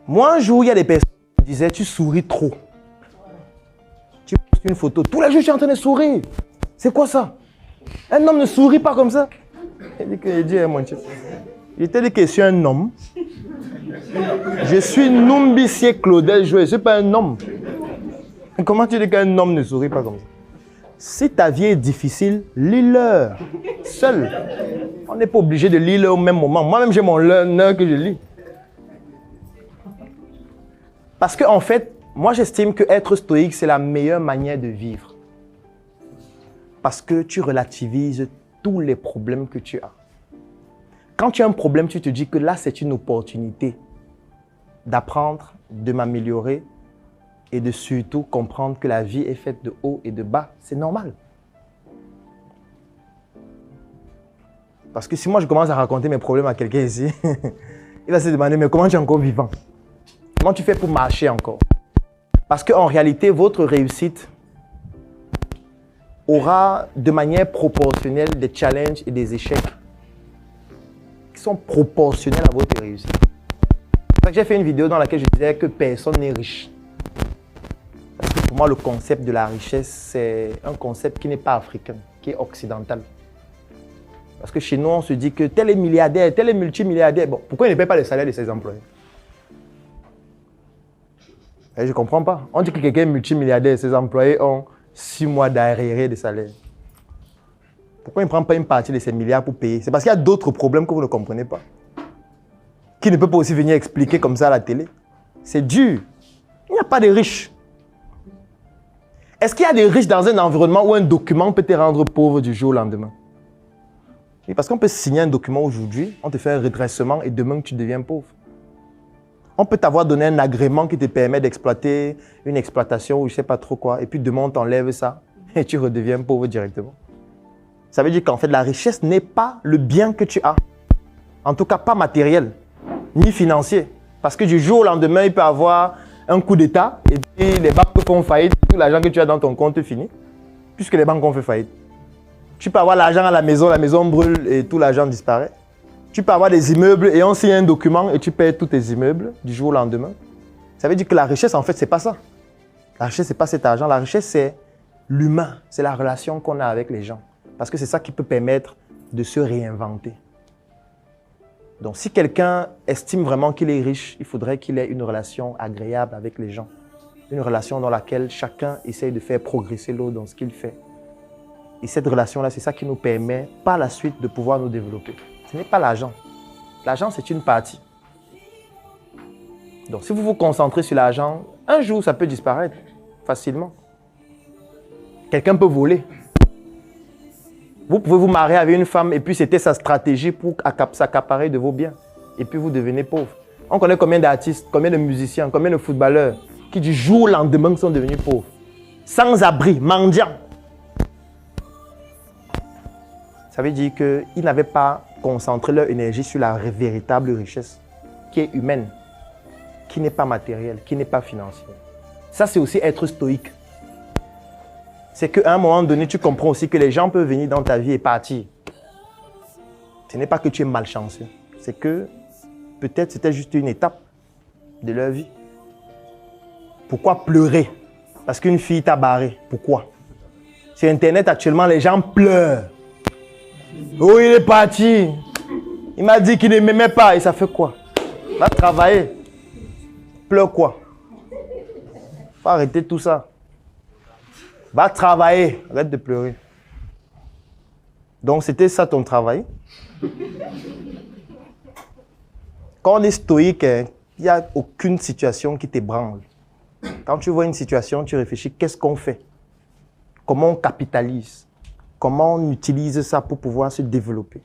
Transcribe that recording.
Moi, un jour, il y a des personnes qui me disaient, tu souris trop. Tu postes une photo, tous les jours, tu es en train de sourire. C'est quoi ça? Un homme ne sourit pas comme ça. Il dit, mon Dieu. Il te dit que je suis un homme. Je suis Numbissier Claudel Jouet, je ne suis pas un homme. Comment tu dis qu'un homme ne sourit pas comme ça? Si ta vie est difficile, lis-le seul. On n'est pas obligé de lire au même moment. Moi-même, j'ai mon heure que je lis. Parce qu'en fait, moi, j'estime qu'être stoïque, c'est la meilleure manière de vivre. Parce que tu relativises tous les problèmes que tu as. Quand tu as un problème, tu te dis que là, c'est une opportunité d'apprendre, de m'améliorer et de surtout comprendre que la vie est faite de haut et de bas. C'est normal. Parce que si moi, je commence à raconter mes problèmes à quelqu'un ici, il va se demander, mais comment tu es encore vivant? Comment tu fais pour marcher encore? Parce qu'en réalité, votre réussite aura de manière proportionnelle des challenges et des échecs qui sont proportionnels à votre réussite. C'est pour ça que j'ai fait une vidéo dans laquelle je disais que personne n'est riche. Parce que pour moi, le concept de la richesse, c'est un concept qui n'est pas africain, qui est occidental. Parce que chez nous, on se dit que tel est milliardaire, tel est multimilliardaire. Bon, pourquoi il ne paye pas le salaire de ses employés? Et je ne comprends pas. On dit que quelqu'un est multimilliardaire et ses employés ont 6 mois d'arriérés de salaire. Pourquoi il ne prend pas une partie de ces milliards pour payer? C'est parce qu'il y a d'autres problèmes que vous ne comprenez pas. Qui ne peut pas aussi venir expliquer comme ça à la télé. C'est dur. Il n'y a pas de riches. Est-ce qu'il y a des riches dans un environnement où un document peut te rendre pauvre du jour au lendemain? Oui, parce qu'on peut signer un document aujourd'hui, on te fait un redressement et demain tu deviens pauvre. On peut t'avoir donné un agrément qui te permet d'exploiter une exploitation ou je ne sais pas trop quoi, et puis demain on t'enlève ça et tu redeviens pauvre directement. Ça veut dire qu'en fait la richesse n'est pas le bien que tu as. En tout cas pas matériel, ni financier. Parce que du jour au lendemain, il peut y avoir un coup d'État et puis les banques font faillite, tout l'argent que tu as dans ton compte finit, puisque les banques ont fait faillite. Tu peux avoir l'argent à la maison brûle et tout l'argent disparaît. Tu peux avoir des immeubles et on signe un document et tu payes tous tes immeubles du jour au lendemain. Ça veut dire que la richesse, en fait, ce n'est pas ça. La richesse, ce n'est pas cet argent. La richesse, c'est l'humain. C'est la relation qu'on a avec les gens. Parce que c'est ça qui peut permettre de se réinventer. Donc, si quelqu'un estime vraiment qu'il est riche, il faudrait qu'il ait une relation agréable avec les gens. Une relation dans laquelle chacun essaye de faire progresser l'autre dans ce qu'il fait. Et cette relation-là, c'est ça qui nous permet, par la suite, de pouvoir nous développer. Ce n'est pas l'argent. L'argent, c'est une partie. Donc, si vous vous concentrez sur l'argent, un jour, ça peut disparaître facilement. Quelqu'un peut voler. Vous pouvez vous marier avec une femme et puis c'était sa stratégie pour s'accaparer de vos biens. Et puis vous devenez pauvre. On connaît combien d'artistes, combien de musiciens, combien de footballeurs qui du jour au lendemain sont devenus pauvres. Sans abri, mendiants. Ça veut dire qu'ils n'avaient pas concentré leur énergie sur la véritable richesse qui est humaine, qui n'est pas matérielle, qui n'est pas financière. Ça, c'est aussi être stoïque. C'est qu'à un moment donné, tu comprends aussi que les gens peuvent venir dans ta vie et partir. Ce n'est pas que tu es malchanceux. C'est que peut-être c'était juste une étape de leur vie. Pourquoi pleurer? Parce qu'une fille t'a barré. Pourquoi? Sur Internet, actuellement, les gens pleurent. Oh, il est parti. Il m'a dit qu'il ne m'aimait pas. Et ça fait quoi? Va travailler. Pleure quoi? Faut arrêter tout ça. Va travailler. Arrête de pleurer. Donc, c'était ça ton travail. Quand on est stoïque, il n'y a aucune situation qui t'ébranle. Quand tu vois une situation, tu réfléchis, qu'est-ce qu'on fait? Comment on capitalise? Comment on utilise ça pour pouvoir se développer?